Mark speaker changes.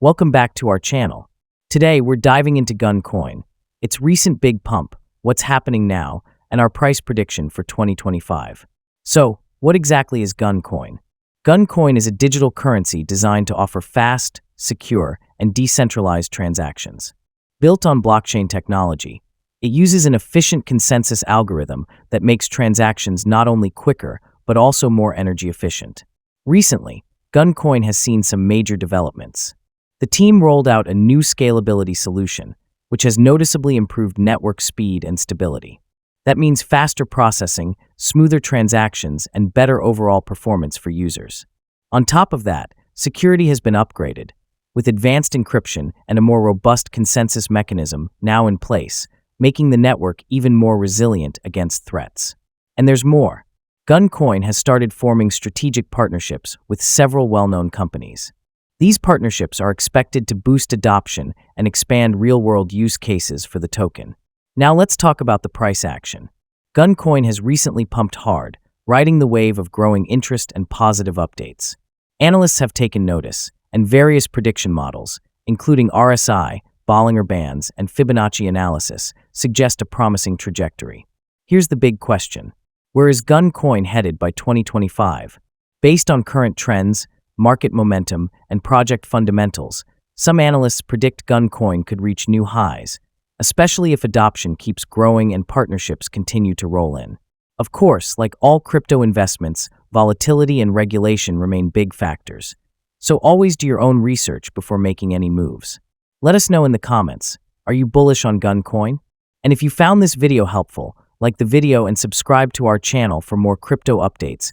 Speaker 1: Welcome back to our channel. Today, we're diving into GunCoin, its recent big pump, what's happening now, and our price prediction for 2025. So, what exactly is GunCoin? GunCoin is a digital currency designed to offer fast, secure, and decentralized transactions. Built on blockchain technology, it uses an efficient consensus algorithm that makes transactions not only quicker, but also more energy efficient. Recently, GunCoin has seen some major developments. The team rolled out a new scalability solution, which has noticeably improved network speed and stability. That means faster processing, smoother transactions, and better overall performance for users. On top of that, security has been upgraded, with advanced encryption and a more robust consensus mechanism now in place, making the network even more resilient against threats. And there's more. GunCoin has started forming strategic partnerships with several well-known companies. These partnerships are expected to boost adoption and expand real-world use cases for the token. Now let's talk about the price action. GunCoin has recently pumped hard, riding the wave of growing interest and positive updates. Analysts have taken notice, and various prediction models, including RSI, Bollinger Bands, and Fibonacci analysis, suggest a promising trajectory. Here's the big question. Where is GunCoin headed by 2025? Based on current trends, market momentum, and project fundamentals, some analysts predict GunCoin could reach new highs, especially if adoption keeps growing and partnerships continue to roll in. Of course, like all crypto investments, volatility and regulation remain big factors. So always do your own research before making any moves. Let us know in the comments, are you bullish on GunCoin? And if you found this video helpful, like the video and subscribe to our channel for more crypto updates.